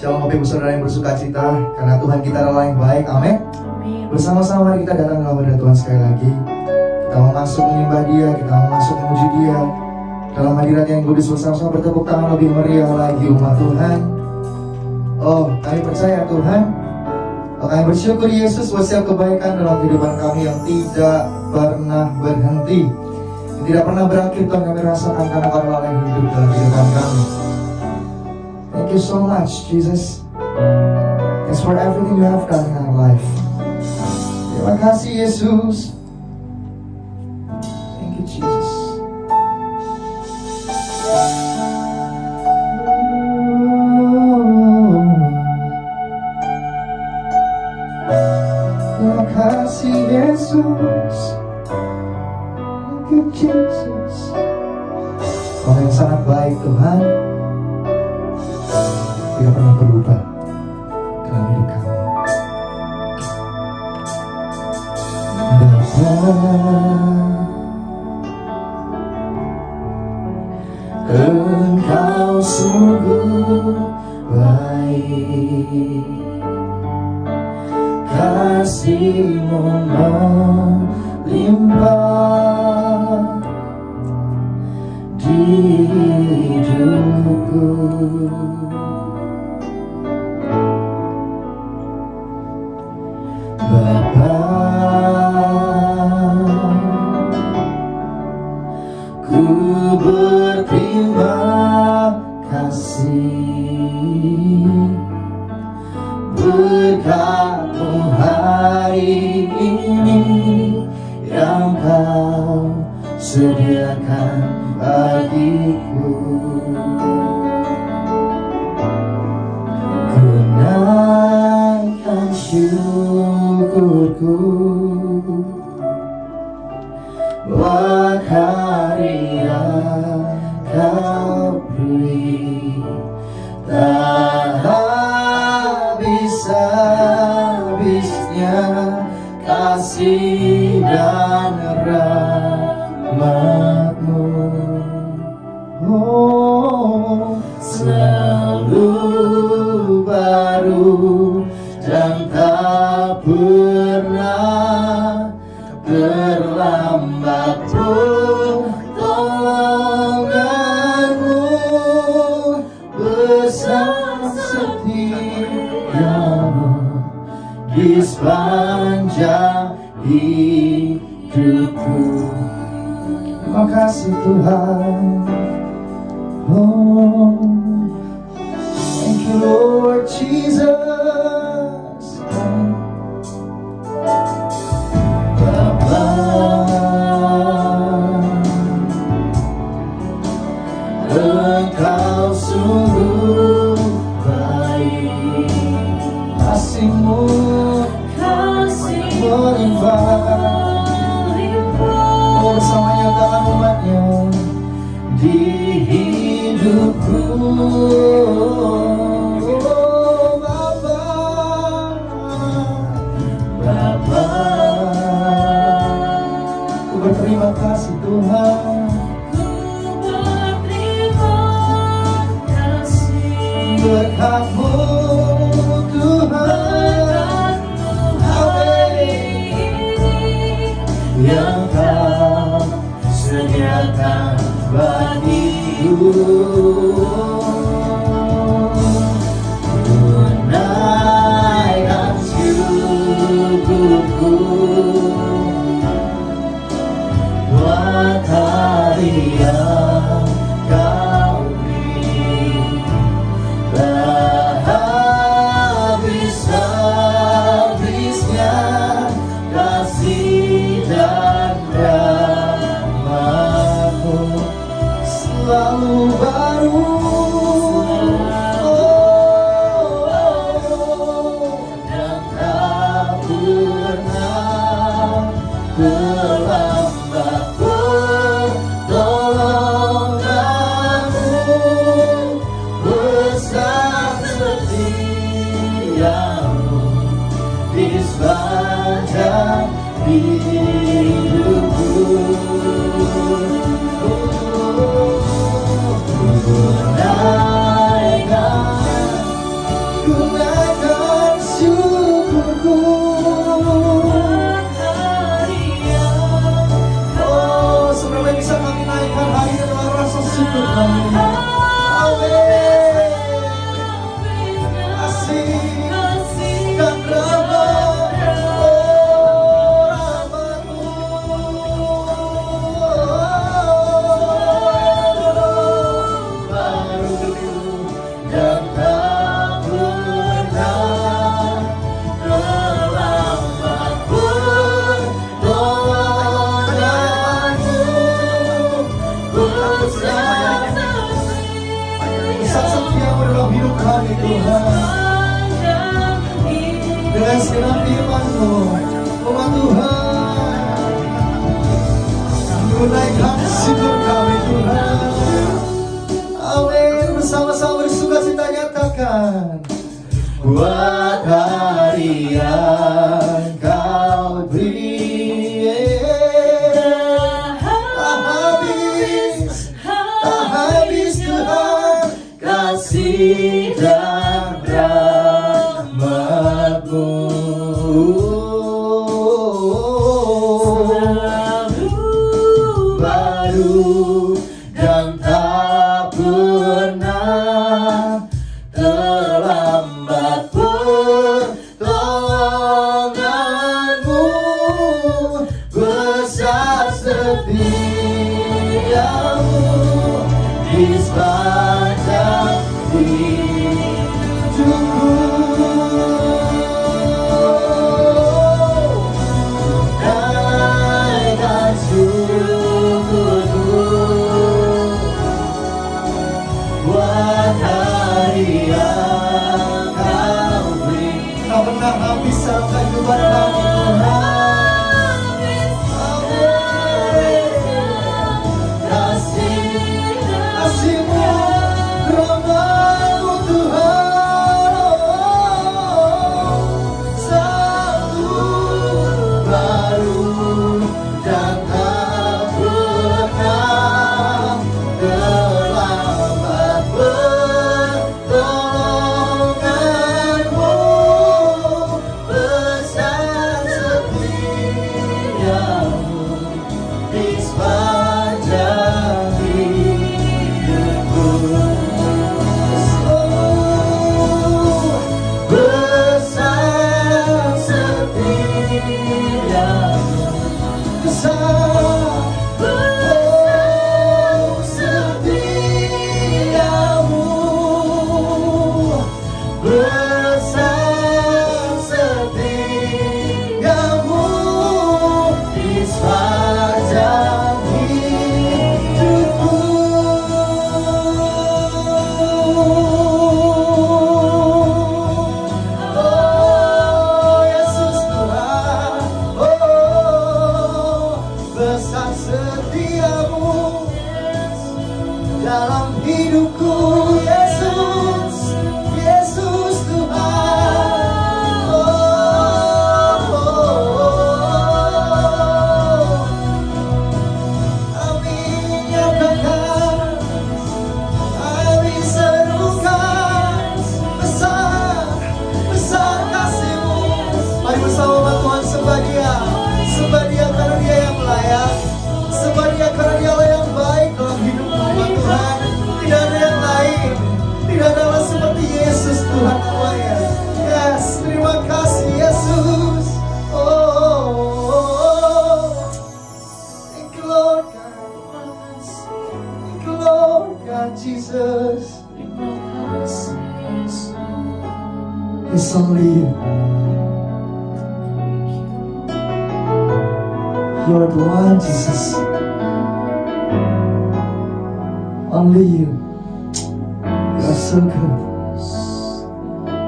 Shalom Bapak Ibu Saudara yang bersuka cita, karena Tuhan kita adalah yang baik, amin. Bersama-sama mari kita datang dalam hadirat Tuhan sekali lagi. Kita mau masuk menyembah Dia, kita mau masuk memuji Dia dalam hadirat yang kudus. Bersama-sama bertepuk tangan lebih meriah lagi umat Tuhan. Oh, kami percaya Tuhan. Oh, kami bersyukur Yesus buat setiap kebaikan dalam kehidupan kami yang tidak pernah berhenti, yang tidak pernah berakhir. Tuhan, kami rasakan karena Kau adalah yang hidup dalam kehidupan kami. Thank you so much, Jesus. Thanks for everything you have done in our life. Terima kasih, Yesus. Thank you, Jesus. Terima kasih, Yesus. Thank you, Jesus. Kau yang sangat baik, Tuhan. Tidak pernah berubah dalam hidup kami. Bapa, Engkau sungguh baik, kasih-Mu melimpah di hidupku. Bapa, ku berterima kasih berkat-Mu hari ini yang Kau sediakan bagiku. Ku naikkan syukurku buat hari yang Kau beri, tak habis-habisnya kasih dan rahmat-Mu. Oh, selalu baru dan tak pernah terlambat pertolongan-Mu, besar setia-Mu di sepanjang hidupku. Terima kasih Tuhan. Oh, thank you Lord Jesus. Bapa, Engkau sungguh baik, kasih-Mu melimpah. Oh, bersama nyatakan umat-Nya di hidupku. Oh, Bapa, Bapa, ku berterima kasih Tuhan. Ku berterima kasih berkat-Mu Tuhan, hari ini yang Kau sediakan bagiku. Ku naikkan syukurku buat hari yang Kau beri, tak habis-habisnya kasih dan rahmat-Mu, selalu baru. Dan tak pernah terlambat pertolongan-Mu, besar setia-Mu di sepanjang hidupku. Ku naikkan dengan firman-Mu. Oh Tuhan, menaikkan syukur kami Tuhan. Amin. Bersama-sama bersukacita nyatakan, buat hari yang Kau beri, tak habis Tuhan kasih dan rahmat-Mu. Baru dan tak pernah terlambat pertolongan-Mu. Besar setiamu di sepanjang hidupku. Naikkan syukurku buat hari yang Kau beri. Tak pernah habis dalam kehidupan kami Tuhan. Kasih-Mu, rahmat-Mu Tuhan. Satu baru dan tak pernah terlambat pertolongan-Mu. Besar setiamu di sepanjang hidupku. Besar setiamu, besar, setiamu, besar setiamu di sepanjang hidupku. Oh Yesus Tuhan, oh besar setiamu dalam hidupku. Yesus, Yesus Tuhan. Amin. Nyatakan, amin. Serukan, besar, besar kasih-Mu. Mari bersama Tuhan sembah Dia, sembah Dia karena Dia yang layak, sembah Dia karena Dia yang baik dalam hidupmu Tuhan. Tidak ada yang lain, tidak ada Allah seperti Yesus Tuhan namanya. Yes, terima kasih Yesus. Thank you Lord God. Thank you Lord God Jesus. It's only You. You're the one, Jesus. Only You. You are so good.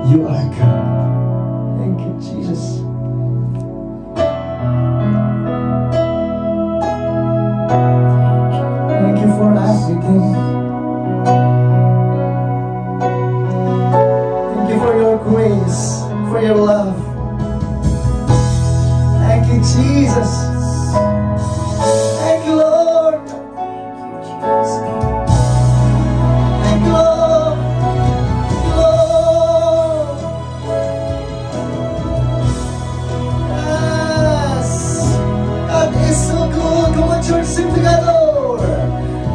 You are good. Thank you, Jesus. Thank You for everything. Thank You for Your grace, for Your love. Thank You, Jesus. Thank You, Lord. Thank You, Lord. Thank You, Lord. Yes. God is so good. Come on, church, sing together.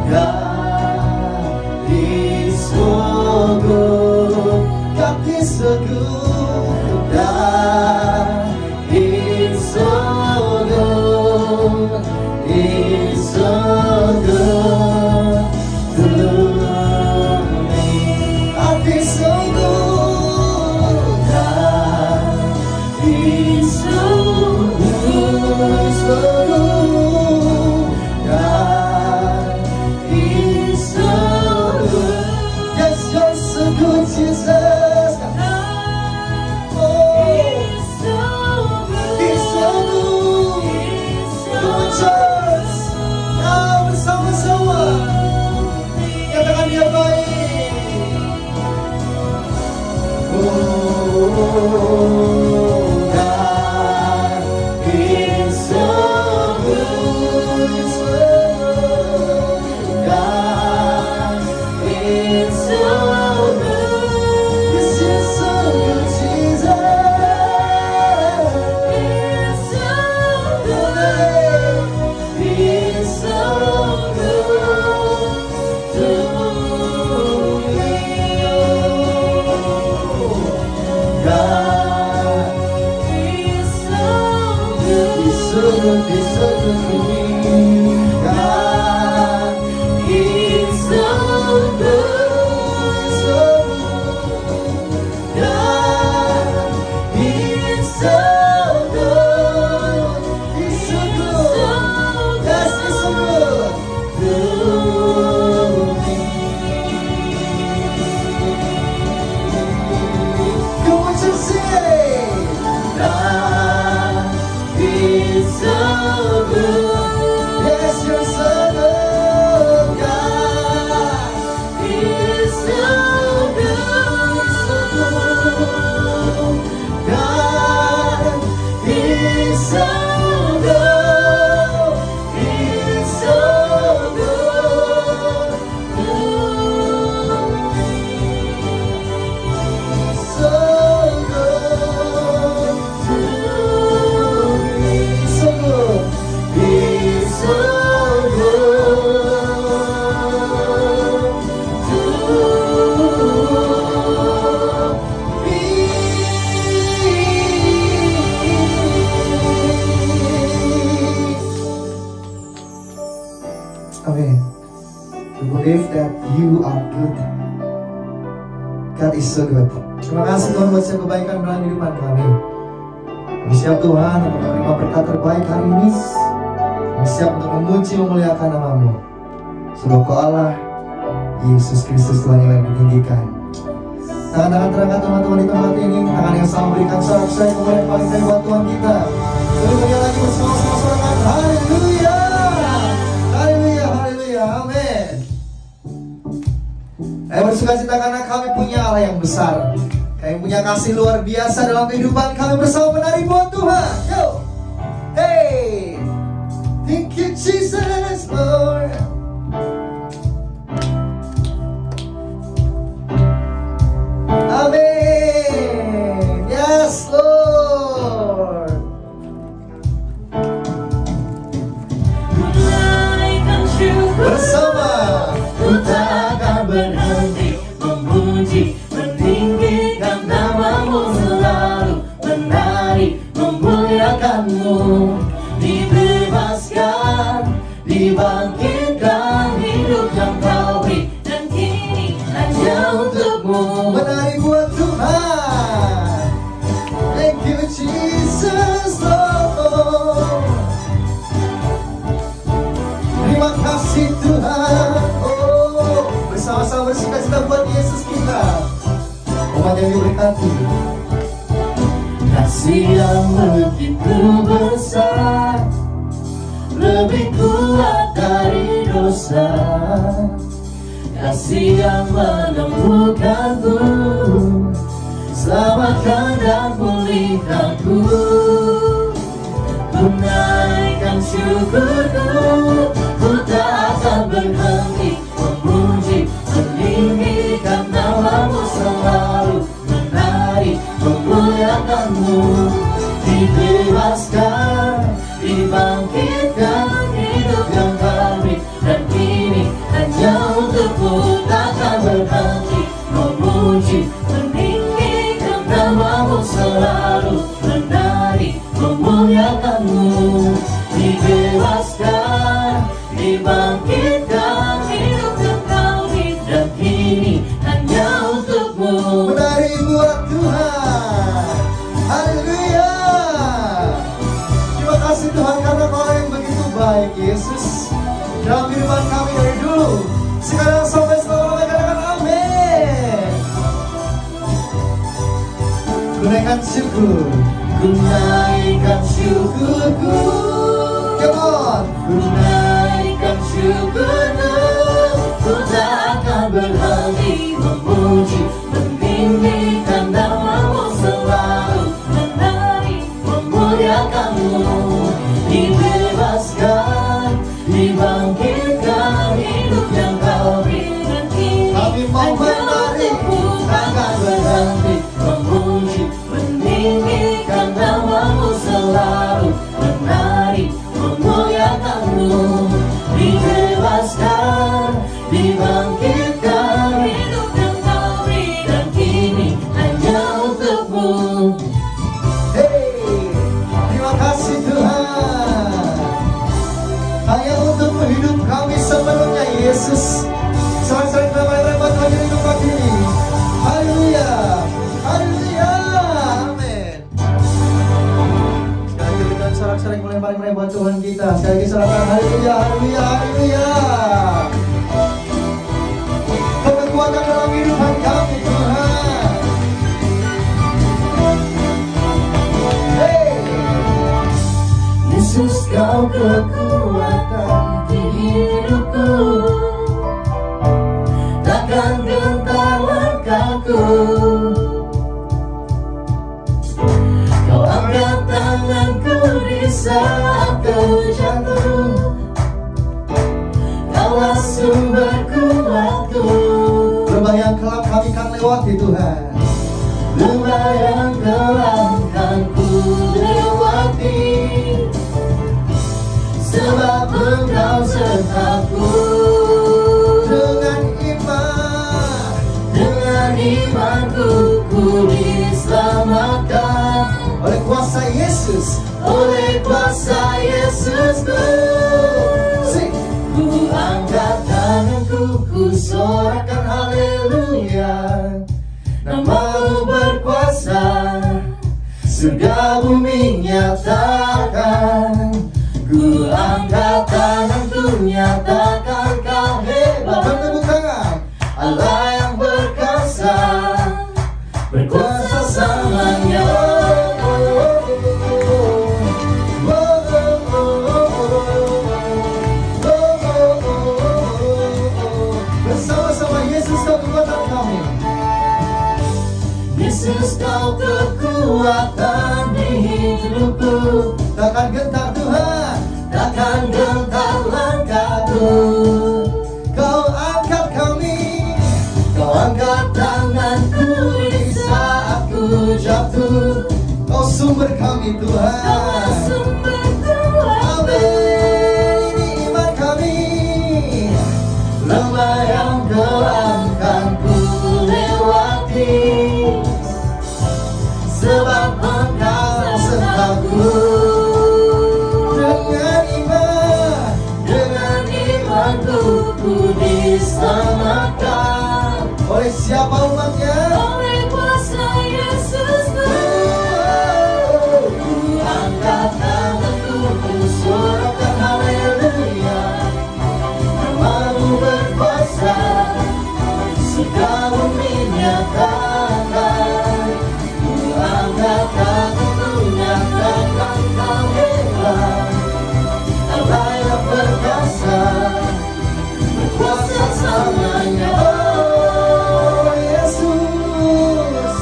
God is so good. God is so good. God is so good. so good, He's so good to me. God is so good, so good. God is so good, He's so good. Yes, He's so good to me. Come on, just sing. God is so good. Yes, you're so good. God is so good, so good. God is so good. He's so good to me. So good to me. So good. He's so good to me. Amen. We believe that you are good. God is so good. Terima kasih Tuhan buat setiap kebaikan dalam kehidupan kami. Kami siap Tuhan untuk menerima berkat terbaik hari ini. Kami siap untuk memuji memuliakan nama-Mu. Sebab Kau Allah, Yesus Kristus Tuhan yang ditinggikan. Tangan-tangan terangkat teman-teman di tempat ini, tangan yang sama berikan sorak-sorai kemuliaan paling dari buat Tuhan kita. Lalu berikan lagi bersama-sama sorakan. Haleluya, haleluya, haleluya, amin. Saya bersuka cita karena kami punya Allah yang besar. Kami punya kasih luar biasa dalam kehidupan kami bersama menari buat Tuhan. Yo, hey, thank you Jesus Lord. Amin. Yes Lord. Bersama ku takkan berhenti memuji, meninggikan nama-Mu, selalu menari memuliakan-Mu. Dibebaskan, dibangkitkan, hidup yang Kau beri, dan kini hanya untuk-Mu. Menari buat Tuhan. Thank you Jesus Lord. Terima kasih Tuhan. Oh, bersama-sama bersuka-cita buat Yesus kita. Umat yang diberkati. Kasih yang begitu besar, lebih kuat dari dosa. Kasih yang menemukanku, selamatkan dan pulihkanku. Tunaikan syukurku, ku tak akan berhenti memuji, meninggikan nama-Mu, selalu menari memuliakan-Mu. Dibebaskan, dibangkitkan, hidup yang kami, dan kini hanya untuk-Mu. Takkan berhenti memuji, meninggikan nama-Mu, selalu menari memuliakan-Mu. Dibebaskan, dibangkitkan, hidup yang kami, dan kini hanya untuk-Mu. Menari buat Tuhan. Haleluya. Terima kasih Tuhan karena Kau yang begitu baik Yesus dalam kehidupan kami dari dulu, sekarang sampai selamanya. Katakan amin. Gunaikan syukur, gunaikan syukurku. Come on. Gunaikan syukurku, ku tak akan berhenti memuji, meninggikan nama-Mu, selalu menari memuliakan-Mu. Dibebaskan, dibangkitkan, hidup yang Kau beri, dan kini kami mau menari, takkan berhenti memuji, meninggikan nama-Mu, selalu menari memuliakan-Mu. Dibebaskan, dibangkitkan, hidup yang Kau beri, dan kini hanya untuk-Mu. Hey, terima kasih Tuhan. paling baik buat Tuhan kita. Sekali lagi serahkan haleluya, haleluya, haleluya. Kekuatan dalam kehidupan kami Tuhan. Hey. Yesus kau kekuatan di hidupku, takkan gentar langkahku. Kau angkat tanganku di saat ku jatuh, Kaulah sumber kuatku. Lembah yang kelam kami kan lewati Tuhan. Lembah yang kelam kan ku lewati, sebab Engkau sertaku. Dengan imanku ku diselamatkan oleh kuasa Yesus, oleh kuasa Yesusku. Ku angkat tanganku, ku sorakan haleluya. Namamu berkuasa, surga bumi nyatakan. Ku angkat tanganku, nyatakan Kau hebat. bertepuk tangan. Allah yang berkuasa, berkuasa selamanya. Bersama-sama Yesus kau kekuatan kami. Yesus kau kekuatan di hidupku, Takkan gentar Tuhan, takkan gentar langkahku. kau angkat kami. Kau angkat tanganku di saat ku jatuh, Kau sumber kami Tuhan. Kaulah sumber kuatku. Amin. Ini iman kami. Lembah yang kelam kan ku lewati, sebab Engkau sertaku. Dengan imanku ku diselamatkan oleh siapa umatnya? oleh kuasa Yesusku. Ku angkat tanganku, ku sorakan haleluya. Namamu berkuasa, surga bumi nyatakan. Ku angkat tanganku, nyatakan Kau hebat. Allah yang berkuasa, berkuasa selamanya. Oh Yesus,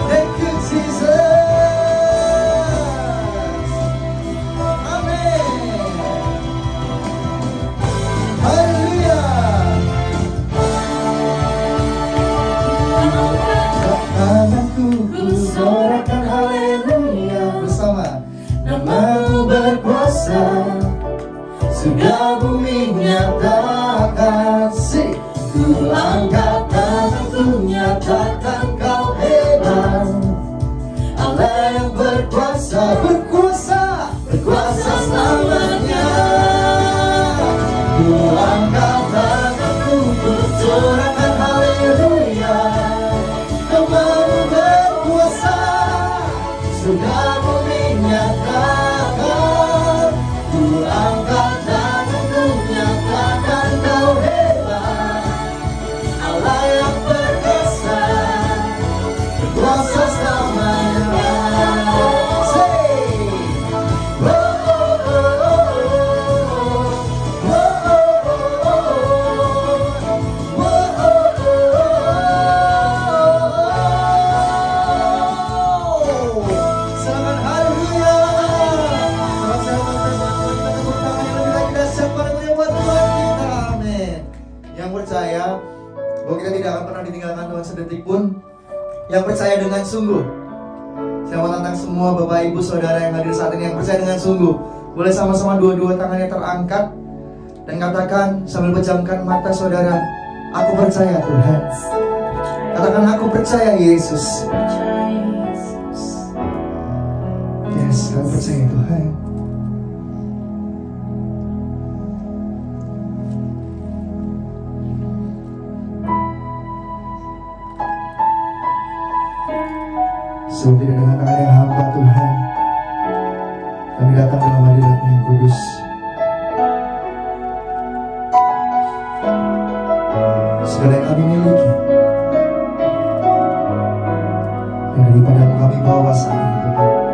thank you Jesus. Amin. Haleluya. Tanganku Ku sorakan haleluya. bersama. Namamu berkuasa, surga bumi nyatakan. Ku angkat tanganku, nyatakan Kau hebat. Allah yang berkuasa, Berkuasa. berkuasa selamanya. Ku angkat tanganku, ku sorakan haleluya. Namamu berkuasa, surga bumi nyatakan. Ku angkat tanganku, nyatakan Kau hebat. Allah yang berkuasa, berkuasa selamanya. Oh, oh, oh, oh, oh, oh, oh. Selamat haleluya. Amin. Yang percaya bahwa kita tidak akan pernah ditinggalkan Tuhan sedetik pun. Yang percaya dengan sungguh. Saya mau tantang semua Bapak Ibu Saudara yang hadir saat ini yang percaya dengan sungguh. Boleh sama-sama dua-dua tangannya terangkat dan katakan sambil pejamkan mata saudara, aku percaya Tuhan. Katakan aku percaya Yesus. Yes, aku percaya Tuhan. Sebab tidak dengan tangan yang hampa Tuhan, kami datang dalam hadirat-Mu yang kudus. Segala yang kami miliki, yang daripada kami bawa saat ini Tuhan.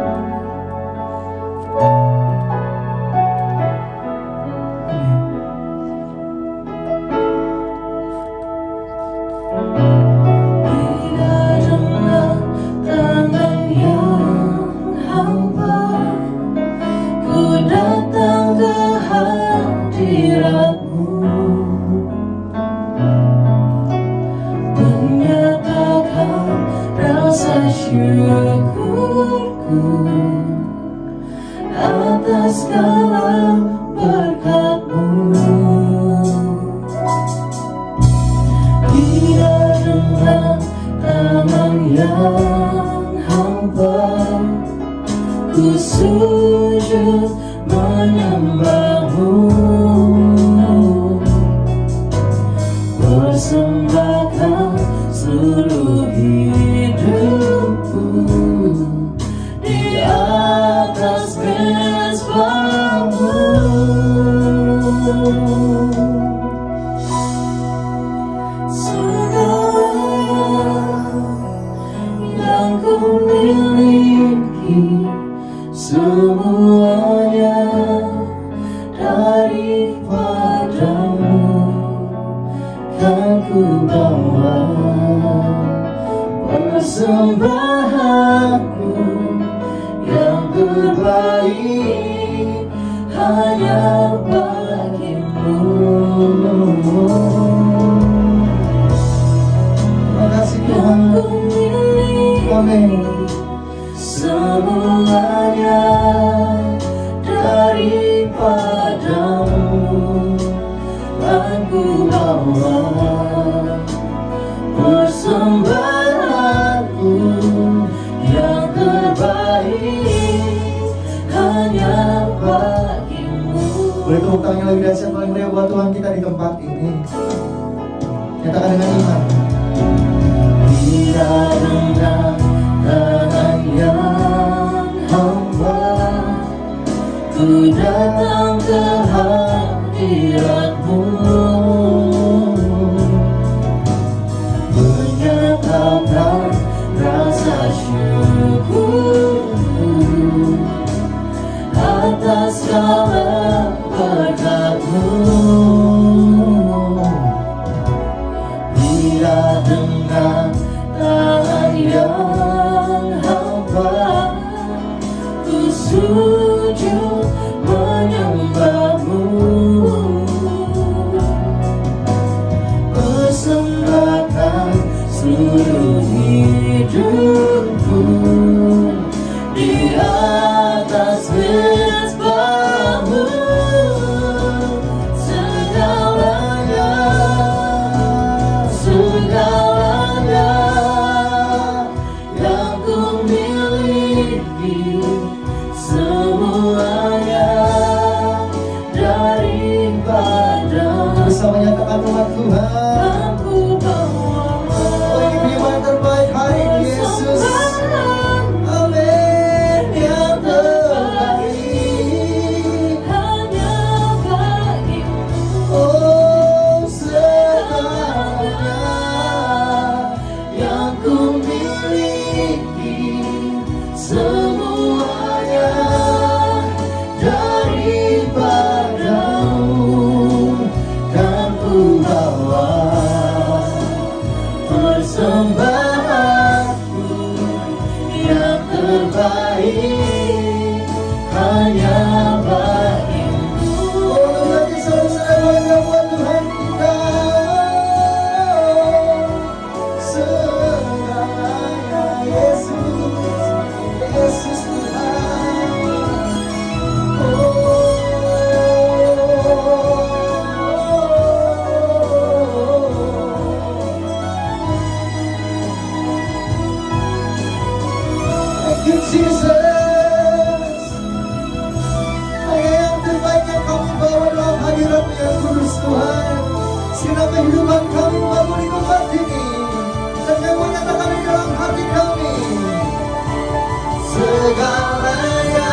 Syukurku atas segala berkat-Mu. Tidak dengan tangan yang hamba ku sujud menyembah-Mu, persembahkan seluruh hidupku di atas mezbah-Mu. Segala yang ku miliki, semuanya daripada-Mu kan ku bawa. Persembahanku yang terbaik hanya bagi-Mu. Terima kasih Tuhan. Amin. Semuanya daripada-Mu kan ku bawa. Persembahanku yang terbaik hanya bagi-Mu. Boleh tepuk tangan yang lebih dahsyat paling meriah buat Tuhan kita di tempat ini. Nyatakan dengan iman. Tidak dengan tangan yang hamba ku datang ke hadirat-Mu, menyatakan rasa syukurku atas segala berkat-Mu. Bila dengan tangan yang hamba ku sujud menyembah-Mu, persembahkan seluruh hidupku di atas mezbah-Mu. Segalanya yang ku miliki, semuanya daripada-Mu. Bersama nyatakan umat Tuhan. Aku bawa. Oh, ini iman terbaik hari ini Yesus. Amin. Yang terbaik Hanya bagi-Mu. oh segalanya Yang ku miliki, semuanya daripada-Mu kan ku bawa. Persembahanku yang terbaik hanya bagi-Mu. oh berarti saudara-saudara buat Tuhan kita. Segalanya Yesus, Yesus Tuhan. Thank you Jesus. Hanya yang terbaik yang kami bawa dalam hadirat-Mu yang kudus Tuhan. Sinar kehidupan kami baru di tempat ini, dan kami nyatakan di dalam hati kami. Segalanya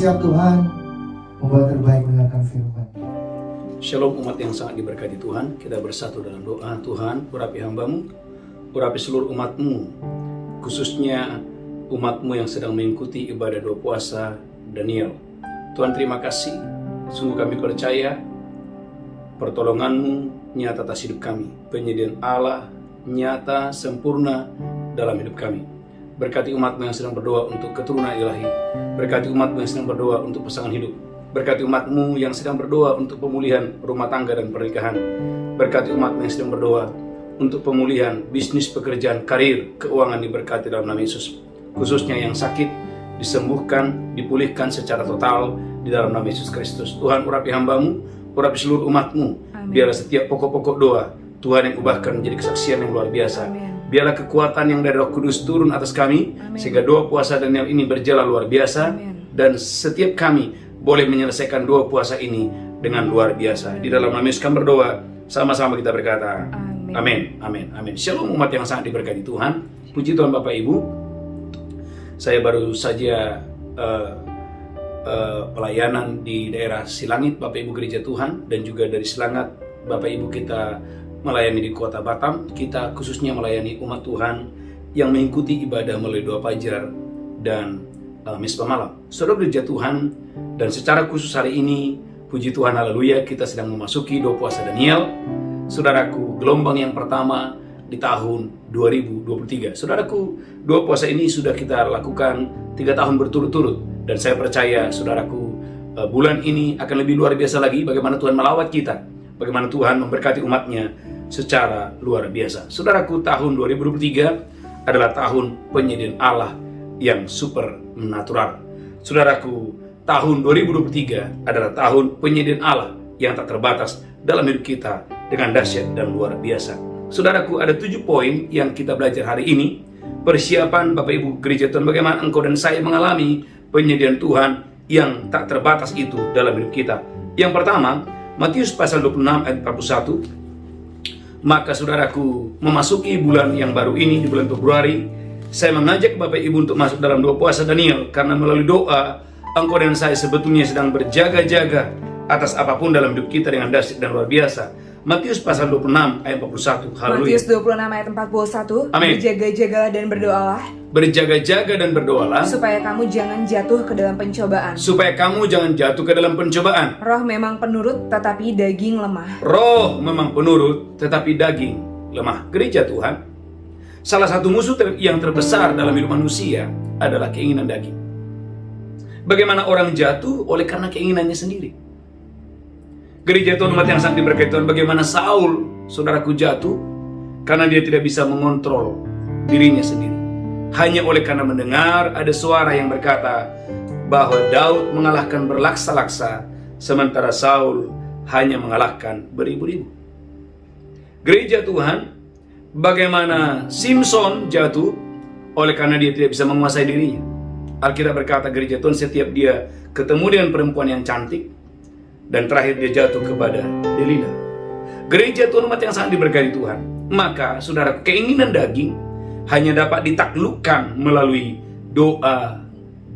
siap Tuhan membuat terbaik mendengarkan firman. Shalom umat yang sangat diberkati Tuhan. Kita bersatu dalam doa. Tuhan, urapi hamba-Mu, urapi seluruh umat-Mu, khususnya umat-Mu yang sedang mengikuti ibadah doa puasa Daniel. Tuhan, terima kasih. Sungguh kami percaya pertolongan-Mu nyata atas hidup kami. Penyediaan Allah nyata, sempurna dalam hidup kami. Berkati umat-Mu yang sedang berdoa untuk keturunan ilahi. Berkati umat-Mu yang sedang berdoa untuk pasangan hidup. Berkati umat-Mu yang sedang berdoa untuk pemulihan rumah tangga dan pernikahan. Berkati umat-Mu yang sedang berdoa untuk pemulihan bisnis, pekerjaan, karir, keuangan diberkati dalam nama Yesus. Khususnya yang sakit, disembuhkan, dipulihkan secara total di dalam nama Yesus Kristus. Tuhan, urapi hamba-Mu, urapi seluruh umat-Mu. Biarlah setiap pokok-pokok doa Tuhan yang ubahkan menjadi kesaksian yang luar biasa. Amin. Biarlah kekuatan yang dari Roh Kudus turun atas kami. Amin. Sehingga doa puasa Daniel ini berjalan luar biasa. Amin. Dan setiap kami boleh menyelesaikan doa puasa ini dengan luar biasa. Di dalam nama Yesus kami berdoa, sama-sama kita berkata amin. Amin. Amin. Shalom umat yang sangat diberkati Tuhan. Puji Tuhan Bapak Ibu. Saya baru saja pelayanan di daerah Silangit Bapak Ibu Gereja Tuhan. Dan juga dari Silangat Bapak Ibu kita melayani di kota Batam. Kita khususnya melayani umat Tuhan yang mengikuti ibadah melalui doa fajar dan misbah malam. Saudara Gereja Tuhan, dan secara khusus hari ini, puji Tuhan, haleluya, kita sedang memasuki doa puasa Daniel. Saudaraku, gelombang yang pertama di tahun 2023. Saudaraku, doa puasa ini sudah kita lakukan 3 tahun berturut-turut. Dan saya percaya, saudaraku, bulan ini akan lebih luar biasa lagi bagaimana Tuhan melawat kita. Bagaimana Tuhan memberkati umatnya secara luar biasa. Saudaraku, tahun 2023 adalah tahun penyediaan Allah yang supernatural. Saudaraku, tahun 2023 adalah tahun penyediaan Allah yang tak terbatas dalam hidup kita dengan dahsyat dan luar biasa. Saudaraku, ada 7 poin yang kita belajar hari ini. Persiapan Bapak Ibu Gereja Tuhan, bagaimana engkau dan saya mengalami penyediaan Tuhan yang tak terbatas itu dalam hidup kita. Yang pertama, Matius pasal 26 ayat 41. Maka saudaraku, memasuki bulan yang baru ini, di bulan Februari, saya mengajak Bapak Ibu untuk masuk dalam doa puasa Daniel. Karena melalui doa, engkau dan saya sebetulnya sedang berjaga-jaga atas apapun dalam hidup kita dengan dahsyat dan luar biasa. Matius pasal 26 ayat 41. Haleluya. Matius 26 ayat 41. Amin. Berjaga-jagalah dan berdoalah. Berjaga-jaga dan berdoalah. Supaya kamu jangan jatuh ke dalam pencobaan. Supaya kamu jangan jatuh ke dalam pencobaan. Roh memang penurut tetapi daging lemah. Roh memang penurut tetapi daging lemah. Gereja Tuhan, salah satu musuh yang terbesar dalam hidup manusia adalah keinginan daging. Bagaimana orang jatuh? Oleh karena keinginannya sendiri. Gereja Tuhan, umat yang sangat diberkati Tuhan, bagaimana Saul, saudaraku, jatuh karena dia tidak bisa mengontrol dirinya sendiri. Hanya oleh karena mendengar ada suara yang berkata bahwa Daud mengalahkan berlaksa-laksa, sementara Saul hanya mengalahkan beribu-ribu. Gereja Tuhan, bagaimana Simson jatuh oleh karena dia tidak bisa menguasai dirinya. Alkitab berkata, gereja Tuhan, setiap dia ketemu dengan perempuan yang cantik, dan terakhir dia jatuh kepada Delila. Gereja Tuhan, umat yang sangat diberkati Tuhan, maka saudara, keinginan daging hanya dapat ditaklukkan melalui doa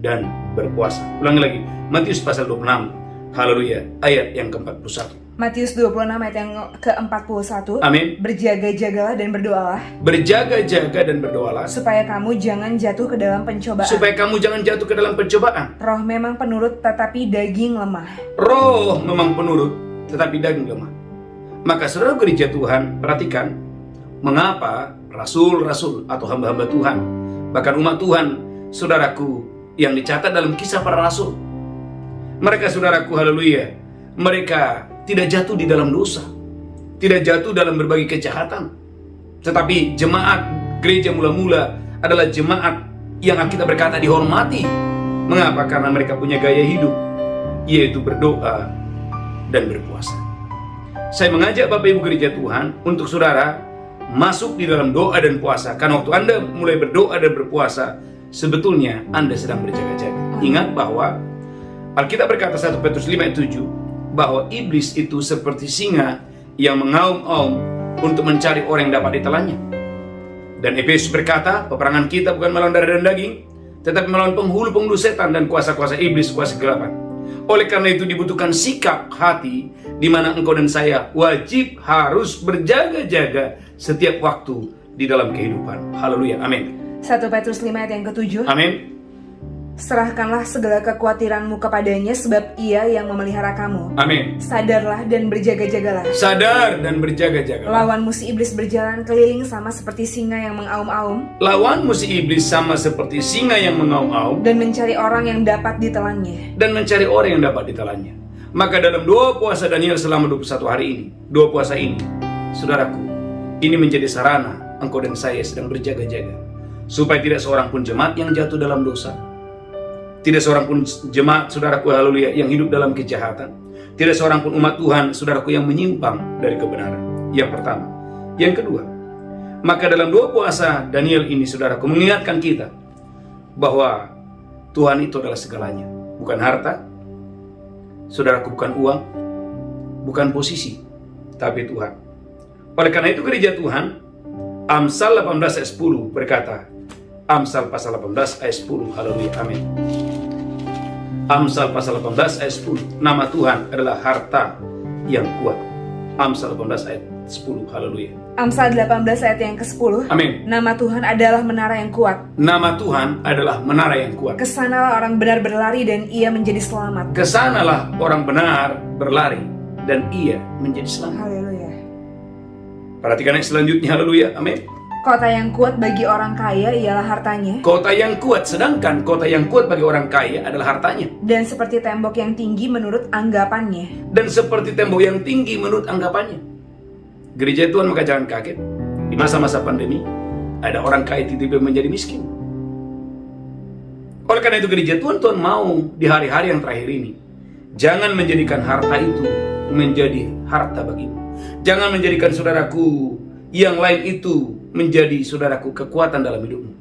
dan berpuasa. Ulangi lagi, Matius pasal 26, haleluya, ayat yang ke-41. Matius 26 ayat yang ke-41. Amin. Berjaga-jagalah dan berdoalah. Berjaga-jaga dan berdoalah. Supaya kamu jangan jatuh ke dalam pencobaan. Supaya kamu jangan jatuh ke dalam pencobaan. Roh memang penurut tetapi daging lemah. Roh memang penurut tetapi daging lemah. Maka saudara gereja Tuhan, perhatikan mengapa rasul-rasul atau hamba-hamba Tuhan, bahkan umat Tuhan, saudaraku, yang dicatat dalam kisah para rasul, mereka, saudaraku, haleluya, mereka tidak jatuh di dalam dosa, tidak jatuh dalam berbagai kejahatan. Tetapi jemaat gereja mula-mula adalah jemaat yang kita berkata dihormati. Mengapa? Karena mereka punya gaya hidup, yaitu berdoa dan berpuasa. Saya mengajak Bapak Ibu Gereja Tuhan untuk saudara masuk di dalam doa dan puasa. Karena waktu Anda mulai berdoa dan berpuasa, sebetulnya Anda sedang berjaga-jaga. Ingat bahwa Alkitab berkata 1 Petrus 5 ayat 7, bahwa iblis itu seperti singa yang mengaum-aum untuk mencari orang yang dapat ditelannya. Dan Efesus berkata, peperangan kita bukan melawan darah dan daging, tetapi melawan penghulu-penghulu setan dan kuasa-kuasa iblis, kuasa kegelapan. Oleh karena itu dibutuhkan sikap hati di mana engkau dan saya wajib harus berjaga-jaga setiap waktu di dalam kehidupan. Haleluya, amin. 1 Petrus 5 ayat yang ke-7. Amin. Serahkanlah segala kekhawatiranmu kepadanya sebab ia yang memelihara kamu. Amin. Sadarlah dan berjaga-jagalah. Sadar dan berjaga-jaga. Lawanmu si iblis berjalan keliling sama seperti singa yang mengaum-aum Lawanmu si iblis sama seperti singa yang mengaum-aum dan mencari orang yang dapat ditelannya. dan mencari orang yang dapat ditelannya. Maka dalam doa puasa Daniel selama 21 hari ini, doa puasa ini, saudaraku, ini menjadi sarana engkau dan saya sedang berjaga-jaga supaya tidak seorang pun jemaat yang jatuh dalam dosa. Tidak seorang pun jemaat, saudaraku, haleluya, yang hidup dalam kejahatan. Tidak seorang pun umat Tuhan, saudaraku, yang menyimpang dari kebenaran. Yang pertama. Yang kedua, maka dalam doa puasa Daniel ini, saudaraku, mengingatkan kita bahwa Tuhan itu adalah segalanya. Bukan harta, saudaraku, bukan uang, bukan posisi, tapi Tuhan. Oleh karena itu gereja Tuhan, Amsal 18 ayat 10 berkata, Amsal pasal 18 ayat 10, haleluya, amin. Amsal pasal 18 ayat 10, nama Tuhan adalah harta yang kuat. Amsal 18 ayat 10, haleluya. Amsal 18 ayat yang ke-10. Amin. Nama Tuhan adalah menara yang kuat. Nama Tuhan adalah menara yang kuat. Kesanalah orang benar berlari dan ia menjadi selamat. Kesanalah orang benar berlari dan ia menjadi selamat. Haleluya. Perhatikan yang selanjutnya, haleluya, amin. Kota yang kuat bagi orang kaya ialah hartanya, Kota yang kuat, sedangkan kota yang kuat bagi orang kaya adalah hartanya. dan seperti tembok yang tinggi menurut anggapannya. Dan seperti tembok yang tinggi menurut anggapannya. Gereja Tuhan, maka jangan kaget. Di masa-masa pandemi, ada orang kaya tiba-tiba menjadi miskin. Oleh karena itu gereja Tuhan, Tuhan mau di hari-hari yang terakhir ini, jangan menjadikan harta itu menjadi harta bagimu. Jangan menjadikan saudaraku yang lain itu menjadi saudaraku kekuatan dalam hidupmu.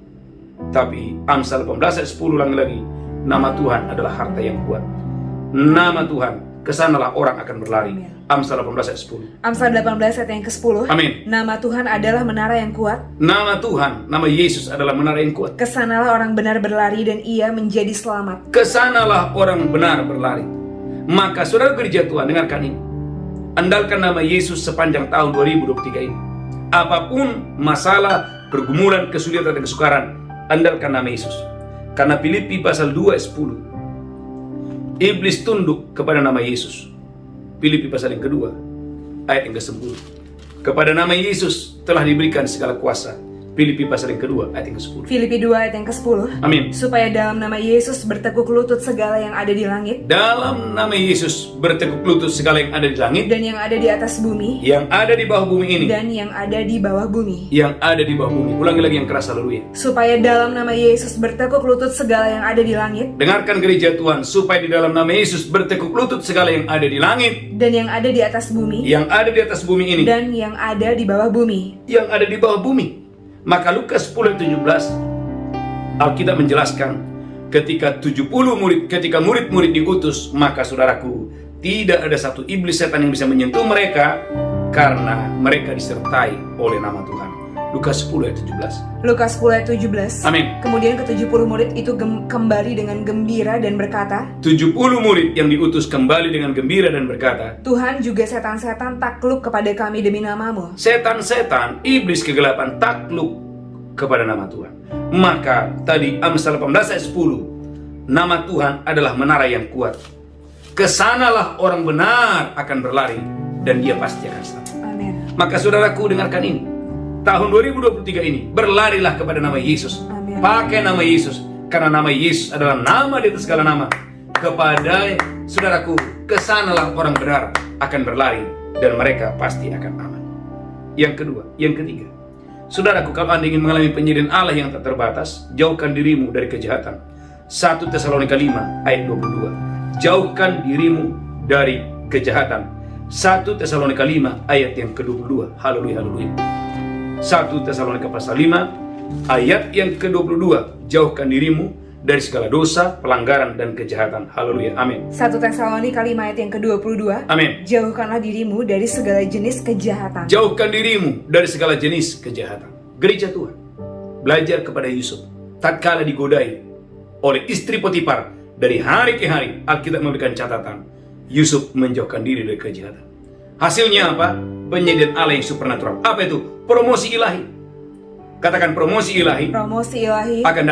Tapi Amsal 18 ayat 10 lagi, nama Tuhan adalah harta yang kuat. Nama Tuhan, kesanalah orang akan berlari. Amin. Amsal 18 ayat 10. Amsal 18 ayat yang ke-10. Amin. Nama Tuhan adalah menara yang kuat. Nama Tuhan, nama Yesus adalah menara yang kuat. Kesanalah orang benar berlari dan ia menjadi selamat. Kesanalah orang benar berlari. Maka saudara gereja Tuhan, dengarkan ini. Andalkan nama Yesus sepanjang tahun 2023 ini. Apapun masalah, pergumulan, kesulitan, dan kesukaran, andalkan nama Yesus. Karena Filipi pasal 2 ayat 10, iblis tunduk kepada nama Yesus. Filipi pasal yang kedua ayat yang ke-10, kepada nama Yesus telah diberikan segala kuasa. Filipi pasal yang kedua ayat yang ke-10. Filipi 2 ayat yang ke-10. Amin. Supaya dalam nama Yesus bertekuk lutut segala yang ada di langit Dalam nama Yesus bertekuk lutut segala yang ada di langit, dan yang ada di atas bumi yang ada di bawah bumi ini, dan yang ada di bawah bumi. yang ada di bawah bumi. Ulangi lagi yang keras, haleluya. Supaya dalam nama Yesus bertekuk lutut segala yang ada di langit Dengarkan gereja Tuhan, supaya di dalam nama Yesus bertekuk lutut segala yang ada di langit, dan yang ada di atas bumi yang ada di atas bumi ini, dan yang ada di bawah bumi. yang ada di bawah bumi. Maka Lukas 10:17 Alkitab menjelaskan ketika murid-murid diutus, maka saudaraku, tidak ada satu iblis setan yang bisa menyentuh mereka karena mereka disertai oleh nama Tuhan. Lukas 10:17. Lukas 10 ayat 17. Amin. Kemudian ke-70 murid itu kembali dengan gembira dan berkata, 70 murid yang diutus kembali dengan gembira dan berkata, Tuhan juga setan-setan takluk kepada kami demi namamu. setan-setan, iblis kegelapan takluk kepada nama Tuhan. Maka tadi Amsal 18 ayat 10, nama Tuhan adalah menara yang kuat. Kesanalah orang benar akan berlari dan dia pasti akan selamat. Amin. Maka saudaraku, dengarkan ini. Tahun 2023 ini berlarilah kepada nama Yesus. Amin. Pakai nama Yesus, karena nama Yesus adalah nama di atas segala nama. Kepada saudaraku, kesanalah orang benar akan berlari dan mereka pasti akan aman. Yang kedua, yang ketiga, saudaraku, kalau Anda ingin mengalami penyediaan Allah yang tak terbatas, jauhkan dirimu dari kejahatan. 1 Tesalonika 5 ayat 22. Jauhkan dirimu dari kejahatan. 1 Tesalonika 5 ayat yang ke-22. Haleluya, haleluya. 1 Tesalonika pasal 5 ayat yang ke-22. Jauhkan dirimu dari segala dosa, pelanggaran, dan kejahatan. Haleluya, amin. 1 Tesalonika 5 ayat yang ke-22. Amin. Jauhkanlah dirimu dari segala jenis kejahatan. Jauhkan dirimu dari segala jenis kejahatan. Gereja Tuhan, belajar kepada Yusuf. Tatkala digodai oleh istri Potifar. Dari hari ke hari Alkitab memberikan catatan, Yusuf menjauhkan diri dari kejahatan. Hasilnya apa? Penyediaan Allah yang supernatural. Apa itu? Promosi ilahi. Katakan promosi ilahi. Promosi ilahi akan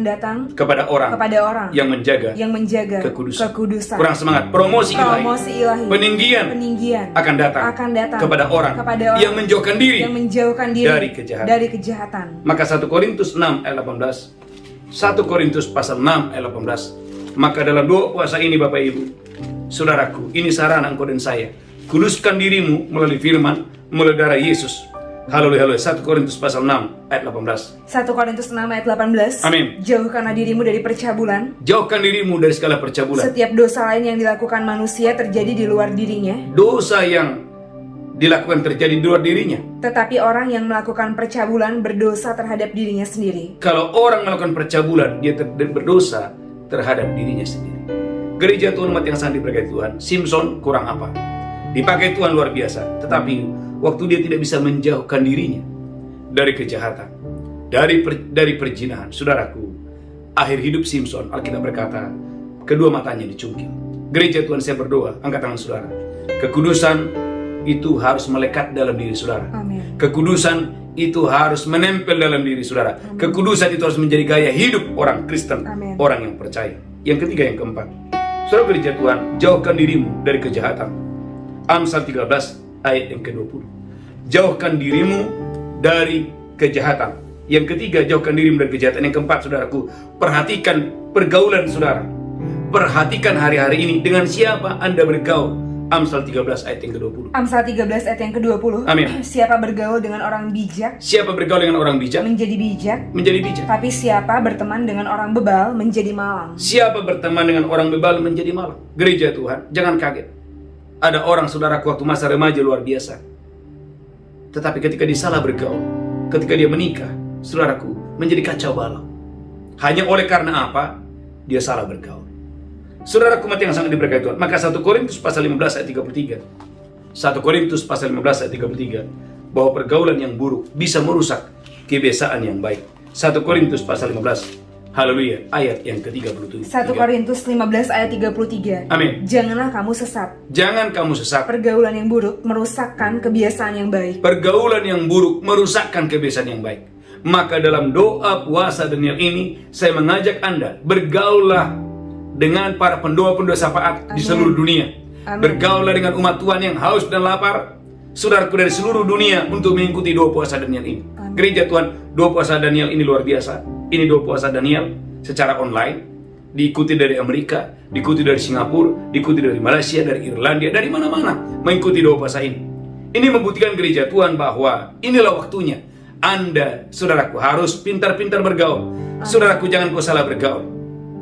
datang kepada orang yang menjaga kekudusan. Kurang semangat. Promosi ilahi. Peninggian akan datang kepada orang yang menjauhkan diri dari kejahatan. Maka 1 Korintus 6 ayat 18. 1 Korintus pasal 6 ayat 18. Maka dalam doa puasa ini Bapak Ibu, saudaraku, ini saran engkau dan saya. Kuduskan dirimu melalui firman, melalui darah Yesus. Haleluya. 1 Korintus pasal 6 ayat 18. 1 Korintus 6 ayat 18. Amin. Jauhkanlah dirimu dari percabulan. Jauhkan dirimu dari segala percabulan. Setiap dosa lain yang dilakukan manusia terjadi di luar dirinya. Dosa yang dilakukan terjadi di luar dirinya. Tetapi orang yang melakukan percabulan berdosa terhadap dirinya sendiri. Kalau orang melakukan percabulan, dia berdosa terhadap dirinya sendiri. Gereja Tuhan, umat yang sangat diberkati Tuhan, Simpson kurang apa? Dipakai Tuhan luar biasa, tetapi waktu dia tidak bisa menjauhkan dirinya dari kejahatan, dari perzinahan, saudaraku, akhir hidup Simpson, Alkitab berkata, kedua matanya dicungkil. Gereja Tuhan, saya berdoa, angkat tangan saudara. Kekudusan itu harus melekat dalam diri saudara. Amin. Kekudusan itu harus menempel dalam diri saudara. Amin. Kekudusan itu harus menjadi gaya hidup orang Kristen. Amin. Orang yang percaya. Yang ketiga, yang keempat, saudara gereja Tuhan, jauhkan dirimu dari kejahatan. Amsal 13 ayat yang ke-20. Jauhkan dirimu dari kejahatan. Yang ketiga, jauhkan dirimu dari kejahatan. Yang keempat, saudaraku, perhatikan pergaulan saudara. Perhatikan hari-hari ini dengan siapa Anda bergaul. Amsal 13 ayat yang ke-20. Amsal 13 ayat yang ke-20. Amin. Siapa bergaul dengan orang bijak? Siapa bergaul dengan orang bijak? Menjadi bijak. Menjadi bijak. Tapi siapa berteman dengan orang bebal menjadi malang. Siapa berteman dengan orang bebal menjadi malang. Gereja Tuhan, jangan kaget. Ada orang saudaraku waktu masa remaja luar biasa. Tetapi ketika dia salah bergaul, ketika dia menikah, saudaraku, menjadi kacau balau. Hanya oleh karena apa? Dia salah bergaul. Saudara umat yang sangat diberkati Tuhan. Maka 1 Korintus pasal 15 ayat 33. 1 Korintus pasal 15 ayat 33. Bahwa pergaulan yang buruk bisa merusak kebiasaan yang baik. 1 Korintus pasal 15. Haleluya. Ayat yang ke-37. 1 Korintus 15 ayat 33. Amin. Janganlah kamu sesat. Jangan kamu sesat. Pergaulan yang buruk merusakkan kebiasaan yang baik. Pergaulan yang buruk merusakkan kebiasaan yang baik. Maka dalam doa puasa Daniel ini, saya mengajak Anda, bergaullah dengan para pendoa-pendoa syafaat di seluruh dunia. Amin. Bergaullah dengan umat Tuhan yang haus dan lapar, saudaraku, dari seluruh dunia untuk mengikuti doa puasa Daniel ini. Amin. Gereja Tuhan, doa puasa Daniel ini luar biasa. Ini doa puasa Daniel secara online, diikuti dari Amerika, diikuti dari Singapura, diikuti dari Malaysia, dari Irlandia, dari mana-mana mengikuti doa puasa ini. Ini membuktikan gereja Tuhan bahwa inilah waktunya Anda, saudaraku, harus pintar-pintar bergaul. Saudaraku, jangan kau salah bergaul.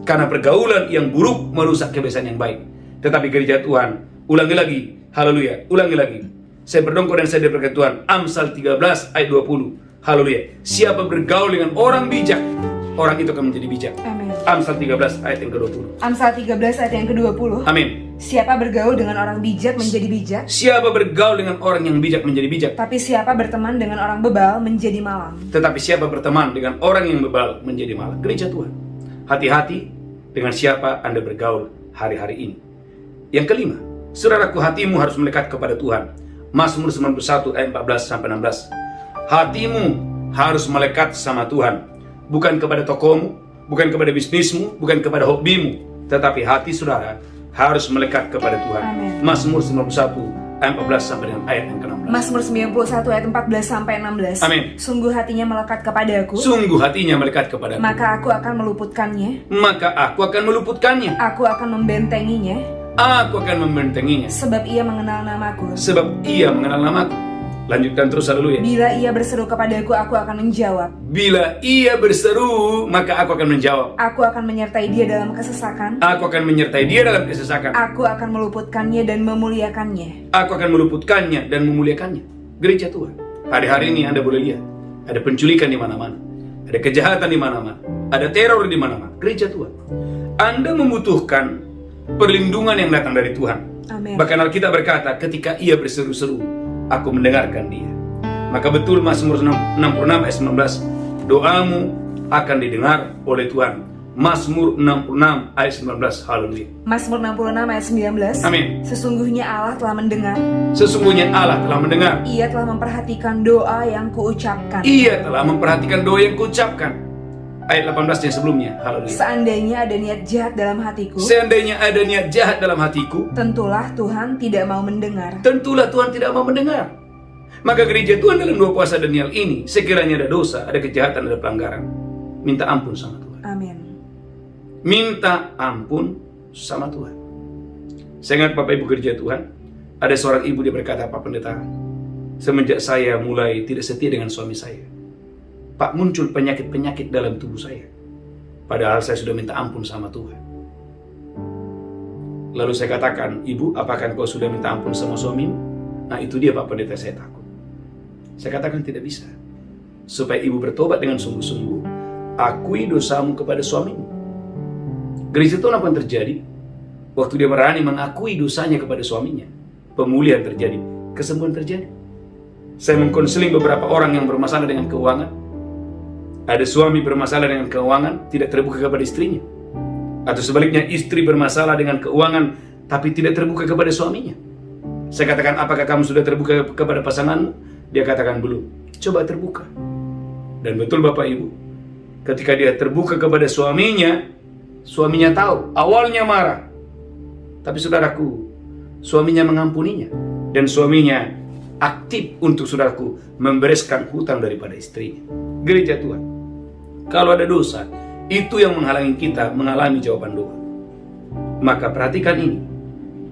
Karena pergaulan yang buruk merusak kebiasaan yang baik. Tetapi gereja Tuhan, ulangi lagi. Haleluya, ulangi lagi. Saya berdongkol dan saya diberkati Tuhan. Amsal 13 ayat 20. Haleluya. Siapa bergaul dengan orang bijak, orang itu akan menjadi bijak. Amin. Amsal 13 ayat yang ke-20. Amsal 13 ayat yang ke-20. Amin. Siapa bergaul dengan orang bijak menjadi bijak. Siapa bergaul dengan orang yang bijak menjadi bijak. Tapi siapa berteman dengan orang bebal menjadi malang. Tetapi siapa berteman dengan orang yang bebal menjadi malang. Gereja Tuhan, hati-hati dengan siapa Anda bergaul hari-hari ini. Yang kelima, saudaraku, hatimu harus melekat kepada Tuhan. Mazmur 91 ayat 14 sampai 16. Hatimu harus melekat sama Tuhan, bukan kepada tokomu, bukan kepada bisnismu, bukan kepada hobimu, tetapi hati saudara harus melekat kepada Tuhan. Amin. Mazmur 91 ayat 14 sampai dengan ayat yang ke-16. Mazmur 91 ayat 14 sampai 16. Amin. Sungguh hatinya melekat kepadaku. Sungguh hatinya melekat kepadaku. Maka aku akan meluputkannya. Maka aku akan meluputkannya. Aku akan membentenginya. Aku akan membentenginya. Sebab ia mengenal namaku. Sebab ia mengenal namaku. Lanjutkan terus, haleluya. Bila ia berseru kepadaku, aku akan menjawab. Bila ia berseru, maka aku akan menjawab. Aku akan menyertai dia dalam kesesakan. Aku akan menyertai dia dalam kesesakan. Aku akan meluputkannya dan memuliakannya. Aku akan meluputkannya dan memuliakannya. Gereja Tuhan, hari-hari ini Anda boleh lihat, ada penculikan di mana-mana, ada kejahatan di mana-mana, ada teror di mana-mana. Gereja Tuhan, Anda membutuhkan perlindungan yang datang dari Tuhan. Amin. Bahkan Alkitab berkata, ketika ia berseru-seru, aku mendengarkan dia. Maka betul Mazmur 66 ayat 19, doamu akan didengar oleh Tuhan. Mazmur 66 ayat 19. Haleluya. Mazmur 66 ayat 19. Amin. Sesungguhnya Allah telah mendengar. Sesungguhnya Allah telah mendengar. Ia telah memperhatikan doa yang kuucapkan. Ia telah memperhatikan doa yang kuucapkan. Ayat 18 yang sebelumnya. Haleluya. Seandainya ada niat jahat dalam hatiku, Seandainya ada niat jahat dalam hatiku, tentulah Tuhan tidak mau mendengar. tentulah Tuhan tidak mau mendengar. Maka gereja Tuhan dalam 2 puasa Daniel ini, sekiranya ada dosa, ada kejahatan, ada pelanggaran, minta ampun sama Tuhan. Amin. Minta ampun sama Tuhan. Saya ingat Bapak Ibu gereja Tuhan, ada seorang ibu dia berkata, Pak Pendeta, semenjak saya mulai tidak setia dengan suami saya, Pak, muncul penyakit-penyakit dalam tubuh saya. Padahal saya sudah minta ampun sama Tuhan. Lalu saya katakan, Ibu, apakah kau sudah minta ampun sama suamimu? Nah itu dia Pak Pendeta, saya takut. Saya katakan tidak bisa. Supaya ibu bertobat dengan sungguh-sungguh, akui dosamu kepada suamimu. Gereja Tuhan apa yang terjadi? Waktu dia berani mengakui dosanya kepada suaminya, pemulihan terjadi, kesembuhan terjadi. Saya mengkonseling beberapa orang yang bermasalah dengan keuangan. Ada suami bermasalah dengan keuangan, tidak terbuka kepada istrinya. Atau sebaliknya, istri bermasalah dengan keuangan, tapi tidak terbuka kepada suaminya. Saya katakan, apakah kamu sudah terbuka kepada pasanganmu? Dia katakan, belum. Coba terbuka. Dan betul Bapak Ibu, ketika dia terbuka kepada suaminya, suaminya tahu, awalnya marah. Tapi saudaraku, suaminya mengampuninya. Dan suaminya aktif untuk saudaraku membereskan hutang daripada istrinya. Gereja Tuhan, kalau ada dosa, itu yang menghalangi kita mengalami jawaban doa. Maka perhatikan ini.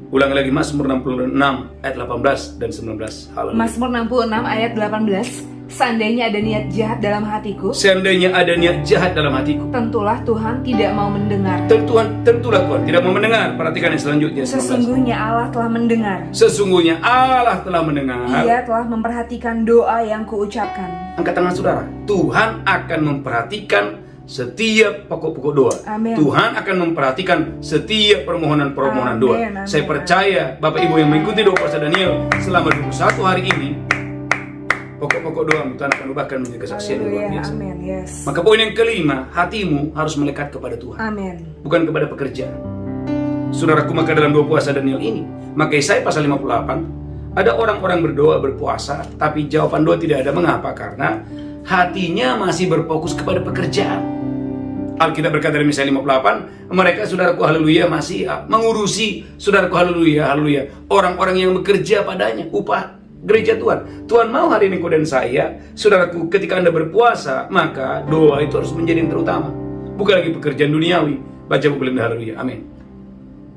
Ulang lagi Mazmur 66 ayat 18 dan 19. Haleluya. Mazmur 66 ayat 18. Seandainya ada niat jahat dalam hatiku, Seandainya ada niat jahat dalam hatiku, tentulah Tuhan tidak mau mendengar. tentulah Tuhan tidak mau mendengar. Perhatikan yang selanjutnya 19. Sesungguhnya Allah telah mendengar. Sesungguhnya Allah telah mendengar. Ia telah memperhatikan doa yang kuucapkan. Angkat tangan saudara. Tuhan akan memperhatikan setiap pokok-pokok doa. Amin. Tuhan akan memperhatikan setiap permohonan-permohonan doa. Amin. Saya percaya Bapak Ibu yang mengikuti doa puasa Daniel selama 21 hari ini, pokok-pokok doa Tuhan akan ubahkan menjadi kesaksian yang luar Haleluya. biasa. Amin. Yes. Maka poin yang kelima, hatimu harus melekat kepada Tuhan, Amin. bukan kepada pekerjaan. Saudaraku, maka dalam doa puasa Daniel ini, maka Yesaya pasal 58, ada orang-orang berdoa berpuasa, tapi jawaban doa tidak ada. Mengapa? Karena hatinya masih berfokus kepada pekerjaan. Alkitab berkata dalam Yesaya 58, mereka saudaraku haleluya masih mengurusi saudaraku haleluya haleluya orang-orang yang bekerja padanya, upah. Gereja Tuhan, Tuhan mau hari ini kau dan saya, saudaraku, ketika Anda berpuasa, maka doa itu harus menjadi yang terutama, bukan lagi pekerjaan duniawi. Baca buku Linda, haleluya, amin.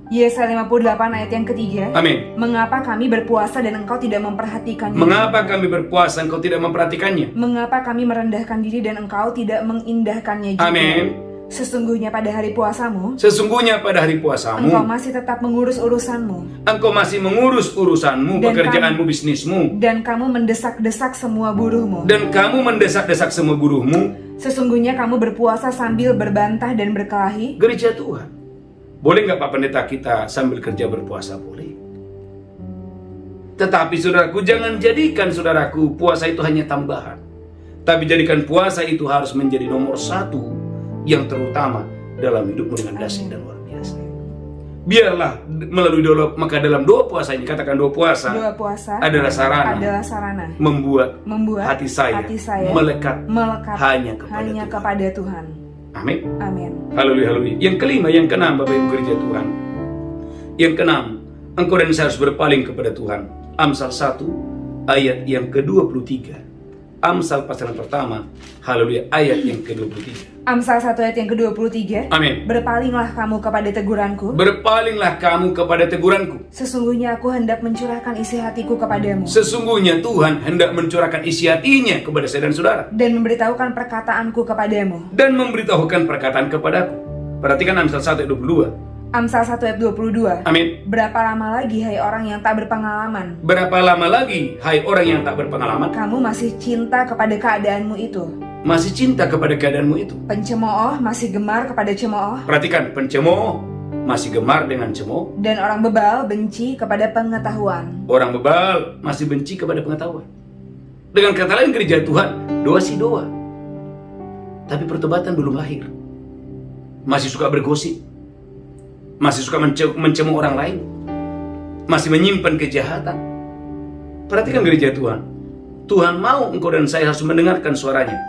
Yesaya 58 ayat yang ketiga. Amin. Mengapa kami berpuasa dan engkau tidak memperhatikannya? Mengapa kami berpuasa engkau tidak memperhatikannya? Mengapa kami merendahkan diri dan engkau tidak mengindahkannya juga? Amin. Sesungguhnya pada hari puasamu, Sesungguhnya pada hari puasamu, engkau masih tetap mengurus urusanmu, engkau masih mengurus urusanmu, Dan pekerjaanmu, bisnismu, dan kamu mendesak-desak semua buruhmu. dan kamu mendesak-desak semua buruhmu. Sesungguhnya kamu berpuasa sambil berbantah dan berkelahi. Gereja Tuhan, boleh nggak Pak Pendeta kita sambil kerja berpuasa? Boleh. Tetapi saudaraku, jangan jadikan saudaraku puasa itu hanya tambahan, tapi jadikan puasa itu harus menjadi nomor satu yang terutama dalam hidupmu dengan dahsyat dan luar biasa. Biarlah melalui doa, maka dalam doa puasa ini, katakan doa puasa adalah sarana membuat hati saya melekat hanya kepada Tuhan. Amin. Amin. Haleluya, haleluya. Yang kelima, yang keenam, Bapak Ibu gereja Tuhan. Yang keenam, engkau dan saya harus berpaling kepada Tuhan. Amsal 1 ayat yang ke-23. Amsal pasal yang pertama, haleluya, ayat yang ke-23. Amsal 1 ayat yang ke-23. Amin. Berpalinglah kamu kepada teguranku. Berpalinglah kamu kepada teguranku. Sesungguhnya aku hendak mencurahkan isi hatiku kepadamu. Sesungguhnya Tuhan hendak mencurahkan isi hatinya kepada saya dan saudara. Dan memberitahukan perkataanku kepadamu. Dan memberitahukan perkataan kepadaku. Perhatikan Amsal 1 ayat 22. Amsal 1 ayat 22. Amin. Berapa lama lagi hai orang yang tak berpengalaman? Berapa lama lagi hai orang yang tak berpengalaman? Kamu masih cinta kepada keadaanmu itu. Masih cinta kepada keadaanmu itu. Pencemooh masih gemar kepada cemooh. Perhatikan, pencemooh masih gemar dengan cemooh. Dan orang bebal benci kepada pengetahuan. Orang bebal masih benci kepada pengetahuan. Dengan kata lain, gereja Tuhan, doa sih doa, tapi pertobatan belum lahir. masih suka bergosip, masih suka mencemooh orang lain, masih menyimpan kejahatan. Perhatikan gereja Tuhan. Tuhan mau engkau dan saya harus mendengarkan suaranya.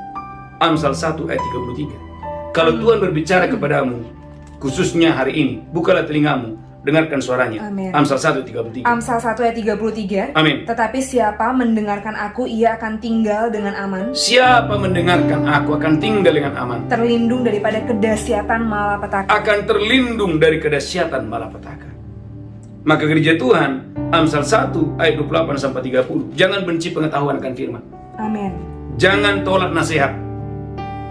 Amsal 1 ayat 33. Kalau Tuhan berbicara kepadamu, khususnya hari ini, bukalah telingamu, dengarkan suaranya. Amin. Amsal 1:33. Amsal 1 ayat 33. Amin. Tetapi siapa mendengarkan aku, ia akan tinggal dengan aman. Siapa mendengarkan aku akan tinggal dengan aman. Terlindung daripada kedahsyatan malapetaka. Akan terlindung dari kedahsyatan malapetaka. Maka gereja Tuhan, Amsal 1 ayat 28 sampai 30. Jangan benci pengetahuan akan firman. Amin. Jangan tolak nasihat.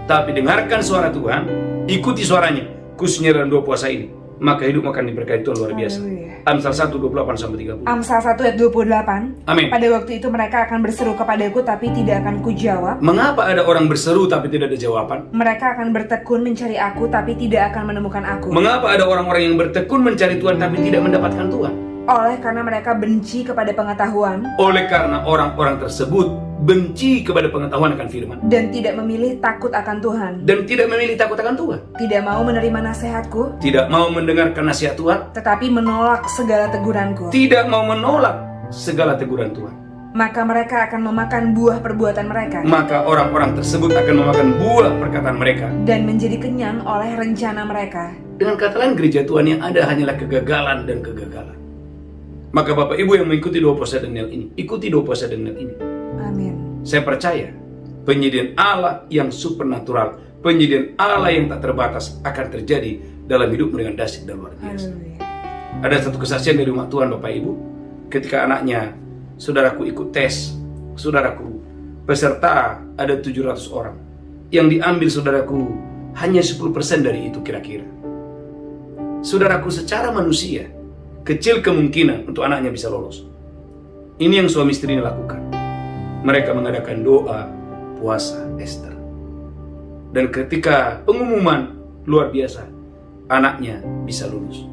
Tapi dengarkan suara Tuhan, ikuti suaranya, khususnya dalam 2 puasa ini. Maka hidup akan diberkati Tuhan luar biasa. Haleluya. Amsal 1 28 sampai 30. Amsal 1 ayat 28. Amin. Pada waktu itu mereka akan berseru kepadaku tapi tidak akan kujawab. Mengapa ada orang berseru tapi tidak ada jawaban? Mereka akan bertekun mencari aku tapi tidak akan menemukan aku. Mengapa ada orang-orang yang bertekun mencari Tuhan tapi tidak mendapatkan Tuhan? Oleh karena mereka benci kepada pengetahuan Oleh karena orang-orang tersebut benci kepada pengetahuan akan firman dan tidak memilih takut akan Tuhan. dan tidak memilih takut akan Tuhan, Tidak mau menerima nasihatku, tidak mau mendengarkan nasihat Tuhan, tetapi menolak segala teguranku. tidak mau menolak segala teguran Tuhan. Maka mereka akan memakan buah perbuatan mereka Maka orang-orang tersebut akan memakan buah perkataan mereka. dan menjadi kenyang oleh rencana mereka. Dengan kata lain, gereja Tuhan yang ada hanyalah kegagalan dan kegagalan. Maka Bapak Ibu yang mengikuti 2 puasa Daniel ini, ikuti 2 puasa Daniel ini. Amin. Saya percaya penyediaan Allah yang supernatural, penyediaan Allah yang tak terbatas akan terjadi dalam hidup dengan dahsyat dan luar biasa. Haleluya. Ada satu kesaksian dari umat Tuhan Bapak Ibu, ketika anaknya, saudaraku ikut tes, saudaraku, peserta ada 700 orang. Yang diambil saudaraku hanya 10% dari itu kira-kira. Saudaraku, secara manusia kecil kemungkinan untuk anaknya bisa lolos. Ini yang suami istri ini lakukan. Mereka mengadakan doa, puasa, Esther. Dan ketika pengumuman luar biasa, anaknya bisa lulus.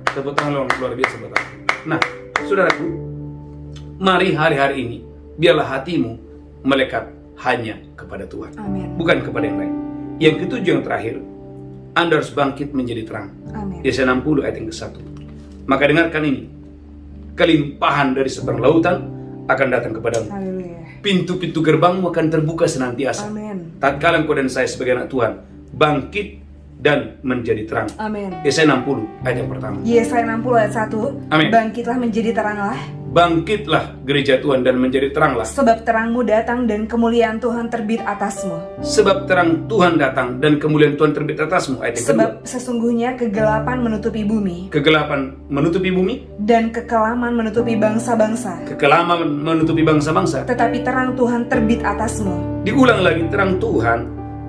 Tepuk tangan luar biasa buat aku. Nah, saudaraku, mari hari-hari ini biarlah hatimu melekat hanya kepada Tuhan, Amin. bukan kepada yang lain. Yang ketujuh, yang terakhir, Anda harus bangkit menjadi terang. Amin. Yesaya 60 ayat yang ke-1. Maka dengarkan ini, kelimpahan dari seberang lautan akan datang kepadamu. Haleluya. Pintu-pintu gerbangmu akan terbuka senantiasa. Amin. Tatkala engkau dan saya sebagai anak Tuhan bangkit dan menjadi terang. Amin. Yesaya 60 ayat yang pertama. Yesaya 60 ayat 1. Amin. Bangkitlah menjadi teranglah, Bangkitlah gereja Tuhan dan menjadi teranglah. sebab terangmu datang dan kemuliaan Tuhan terbit atasmu. Sebab terang Tuhan datang dan kemuliaan Tuhan terbit atasmu. Ayat yang kedua. Sebab sesungguhnya kegelapan menutupi bumi Kegelapan menutupi bumi, dan kekelaman menutupi bangsa-bangsa. kekelaman menutupi bangsa-bangsa. Tetapi terang Tuhan terbit atasmu Diulang lagi, terang Tuhan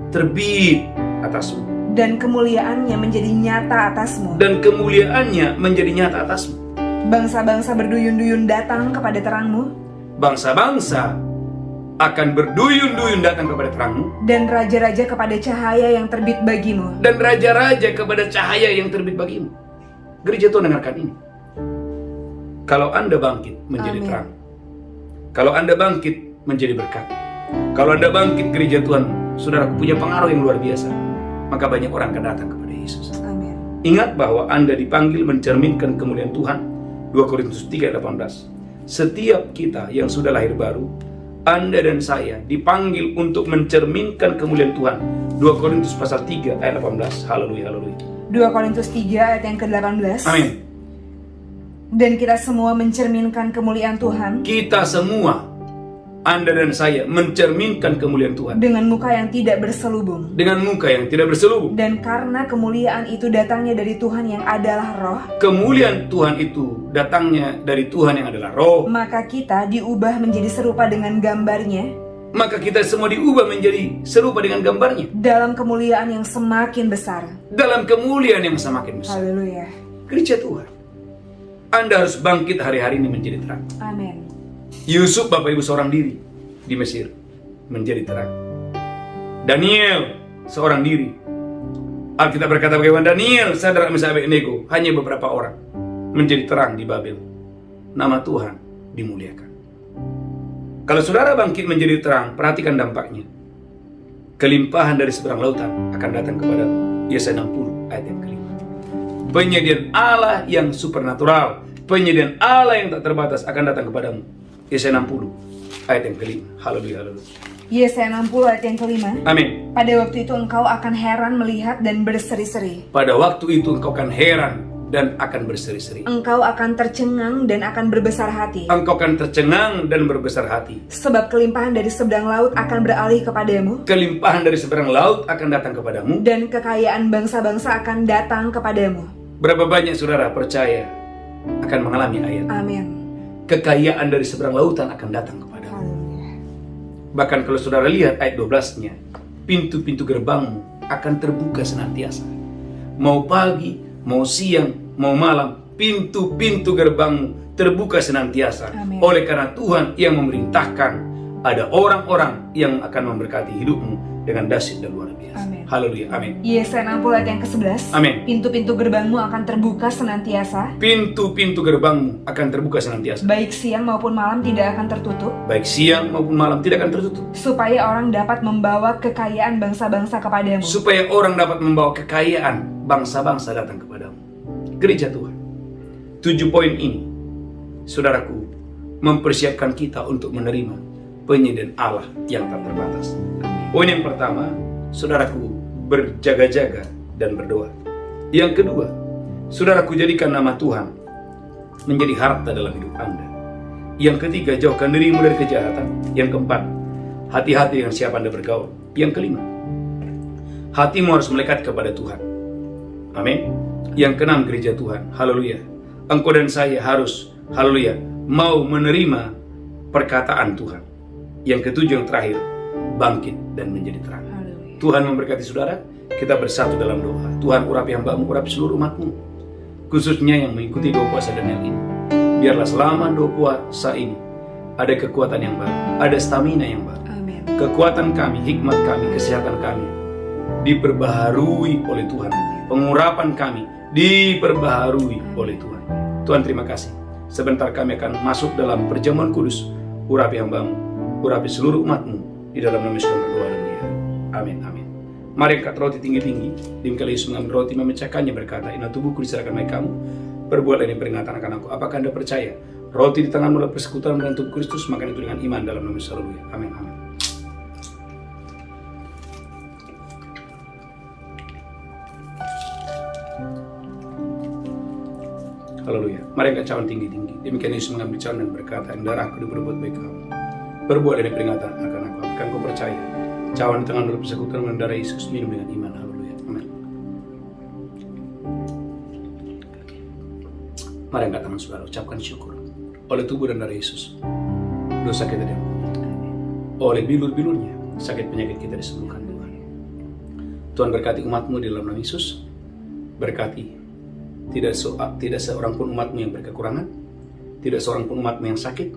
terbit atasmu dan kemuliaannya menjadi nyata atasmu. dan kemuliaannya menjadi nyata atasmu. Bangsa-bangsa berduyun-duyun datang kepada terangmu Bangsa-bangsa akan berduyun-duyun datang kepada terangmu dan raja-raja kepada cahaya yang terbit bagimu. dan raja-raja kepada cahaya yang terbit bagimu. Gereja Tuhan, dengarkan ini. Kalau Anda bangkit menjadi Amin. terang, kalau Anda bangkit menjadi berkat, kalau Anda bangkit gereja Tuhan, saudara, punya pengaruh yang luar biasa, maka banyak orang akan datang kepada Yesus. Amin. Ingat bahwa Anda dipanggil mencerminkan kemuliaan Tuhan. 2 Korintus 3:18. Setiap kita yang sudah lahir baru, Anda dan saya dipanggil untuk mencerminkan kemuliaan Tuhan. 2 Korintus pasal 3 ayat 18. Haleluya, haleluya. 2 Korintus 3 ayat yang ke-18. Amin. Dan kita semua mencerminkan kemuliaan Tuhan Kita semua, Anda dan saya, mencerminkan kemuliaan Tuhan dengan muka yang tidak berselubung. dengan muka yang tidak berselubung. Dan karena kemuliaan itu datangnya dari Tuhan yang adalah roh, Kemuliaan Tuhan itu datangnya dari Tuhan yang adalah roh. maka kita diubah menjadi serupa dengan gambarnya Maka kita semua diubah menjadi serupa dengan gambarnya dalam kemuliaan yang semakin besar. dalam kemuliaan yang semakin besar. Haleluya. Gereja Tuhan, Anda harus bangkit hari-hari ini menjadi terang. Amin. Yusuf, Bapak Ibu, seorang diri di Mesir menjadi terang. Daniel seorang diri. Alkitab berkata bagaimana Daniel, Sadrak, Mesak, Abednego, hanya beberapa orang menjadi terang di Babel. Nama Tuhan dimuliakan. Kalau saudara bangkit menjadi terang, perhatikan dampaknya. Kelimpahan dari seberang lautan akan datang kepadamu. Yesaya 60 ayat yang kelima. Penyediaan Allah yang supernatural, penyediaan Allah yang tak terbatas akan datang kepadamu. Yesaya 60 ayat yang kelima. Haleluya, haleluya. Yesaya 60 ayat yang kelima. Amin. Pada waktu itu engkau akan heran melihat dan berseri-seri. Pada waktu itu engkau akan heran dan akan berseri-seri. Engkau akan tercengang dan akan berbesar hati. Engkau akan tercengang dan berbesar hati. Sebab kelimpahan dari seberang laut akan beralih kepadamu. Kelimpahan dari seberang laut akan datang kepadamu. Dan kekayaan bangsa-bangsa akan datang kepadamu. Berapa banyak saudara percaya akan mengalami ayat? Amin. Kekayaan dari seberang lautan akan datang kepadamu. Haleluya. Bahkan kalau saudara lihat ayat 12-nya, pintu-pintu gerbangmu akan terbuka senantiasa. Mau pagi, mau siang, mau malam, pintu-pintu gerbangmu terbuka senantiasa. Amin. Oleh karena Tuhan yang memerintahkan, ada orang-orang yang akan memberkati hidupmu dengan dahsyat dan luar biasa. Amin. Haleluya, amin. Yesaya 60 ayat yang ke-11. Amin. Pintu-pintu gerbangmu akan terbuka senantiasa. Pintu-pintu gerbangmu akan terbuka senantiasa. Baik siang maupun malam tidak akan tertutup. Baik siang maupun malam tidak akan tertutup. Supaya orang dapat membawa kekayaan bangsa-bangsa kepadamu. Supaya orang dapat membawa kekayaan bangsa-bangsa datang kepadamu. Gereja Tuhan, 7 poin ini, saudaraku, mempersiapkan kita untuk menerima penyediaan Allah yang tak terbatas. Poin yang pertama, saudaraku, berjaga-jaga dan berdoa. Yang kedua, saudaraku, jadikan nama Tuhan menjadi harta dalam hidup Anda. Yang ketiga, jauhkan dirimu dari kejahatan. Yang keempat, hati-hati dengan siapa Anda bergaul. Yang kelima, hatimu harus melekat kepada Tuhan. Amin. Yang keenam, gereja Tuhan, haleluya, engkau dan saya harus, haleluya, mau menerima perkataan Tuhan. Yang ketujuh, yang terakhir, bangkit dan menjadi terang. Haleluya. Tuhan memberkati saudara. Kita bersatu dalam doa. Tuhan, urapi hamba-Mu, urapi seluruh umat-Mu, khususnya yang mengikuti doa puasa Daniel ini. Biarlah selama doa puasa ini ada kekuatan yang baru, ada stamina yang baru. Amin. Kekuatan kami, hikmat kami, kesehatan kami diperbaharui oleh Tuhan. Pengurapan kami diperbaharui oleh Tuhan. Tuhan, terima kasih. Sebentar kami akan masuk dalam perjamuan kudus. Urapi hamba-Mu, urapi seluruh umat-Mu. Di dalam nama Yesus kami berdoa dan berdoa. Amin, amin. Mari angkat roti tinggi-tinggi. Dimkali Yesus mengambil roti, memecahkannya, berkata, inilah tubuhku diserahkan bagi kamu. Perbuatlah ini peringatan akan aku. Apakah Anda percaya? Roti di tanganmu adalah persekutuan dengan tubuh Kristus, makan itu dengan iman dalam nama Yesus. Haleluya. Amin, amin. Haleluya. Mari angkat cawan tinggi-tinggi. Demikian Yesus mengambil cawan dan berkata, yang darahku diperbuat baik kamu. Perbuat ini peringatan akan aku. Apakah kau percaya? Cawan di tangan adalah persekutuan dengan darah Yesus, minum dengan iman. Haleluya. Amin. Mari angkat tangan saudara, ucapkan syukur. Oleh tubuh dan darah Yesus, dosa kita diampuni. Oleh bilur-bilurnya, sakit penyakit kita disembuhkan Tuhan. Tuhan berkati umat-Mu di dalam nama Yesus. Berkati tidak seorang pun umat-Mu yang berkekurangan, tidak seorang pun umat-Mu yang sakit,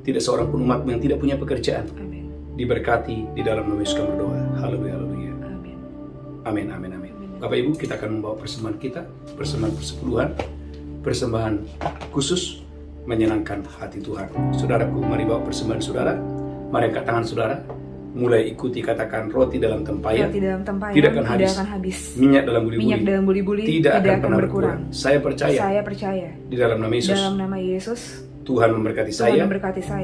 tidak seorang pun umat-Mu yang tidak punya pekerjaan. Amin. Diberkati di dalam nama Yesus kami berdoa. Haleluya, haleluya. Amin. Amin, amin, amin. Bapak Ibu, kita akan membawa persembahan kita, persembahan persepuluhan, persembahan khusus menyenangkan hati Tuhan. Saudaraku, mari bawa persembahan saudara, mari angkat tangan saudara, mulai ikuti katakan roti dalam tempayan, Roti dalam tempayan tidak akan habis. Minyak dalam buli-buli, tidak akan pernah berkurang. Saya percaya di dalam nama Yesus, Tuhan memberkati saya,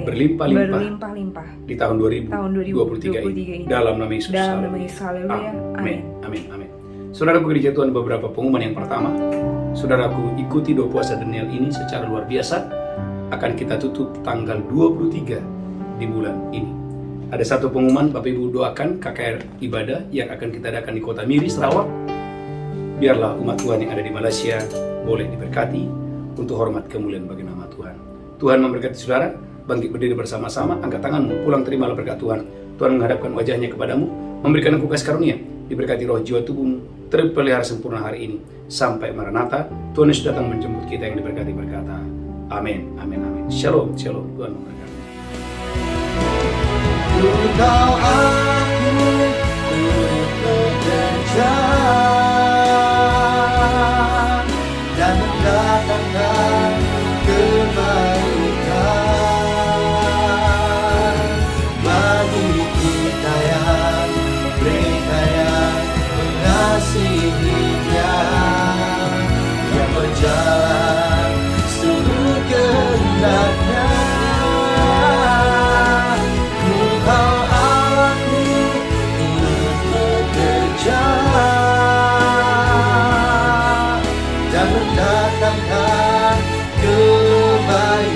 berlimpah-limpah di tahun 2023 ini. Dalam nama Yesus. Haleluya. Amin. Amin. Amin. Saudaraku, gereja Tuhan, beberapa pengumuman. Yang pertama, saudaraku, ikuti doa puasa Daniel ini secara luar biasa. Akan kita tutup tanggal 23 di bulan ini. Ada satu pengumuman, Bapak Ibu doakan KKR ibadah yang akan kita adakan di Kota Miri, Sarawak. Biarlah umat Tuhan yang ada di Malaysia boleh diberkati untuk hormat kemuliaan bagi nama Tuhan. Tuhan memberkati saudara, bangkit berdiri bersama-sama, angkat tanganmu, pulang terimalah berkat Tuhan. Tuhan menghadapkan wajahnya kepadamu, memberikan engkau kasih karunia, diberkati roh jiwa tubuhmu, terpelihara sempurna hari ini. Sampai Maranatha, Tuhan Yesus datang menjemput kita yang diberkati berkata, amin, amin, amin. Shalom, shalom, Tuhan memberkati. Kau aku bekerja dan mendatangkan kebaikan bagi kita yang mereka yang mengasihi. berjalan seluruh kehendak-Nya. Engkau Allahku turut bekerja dan mendatangkan kebaikan.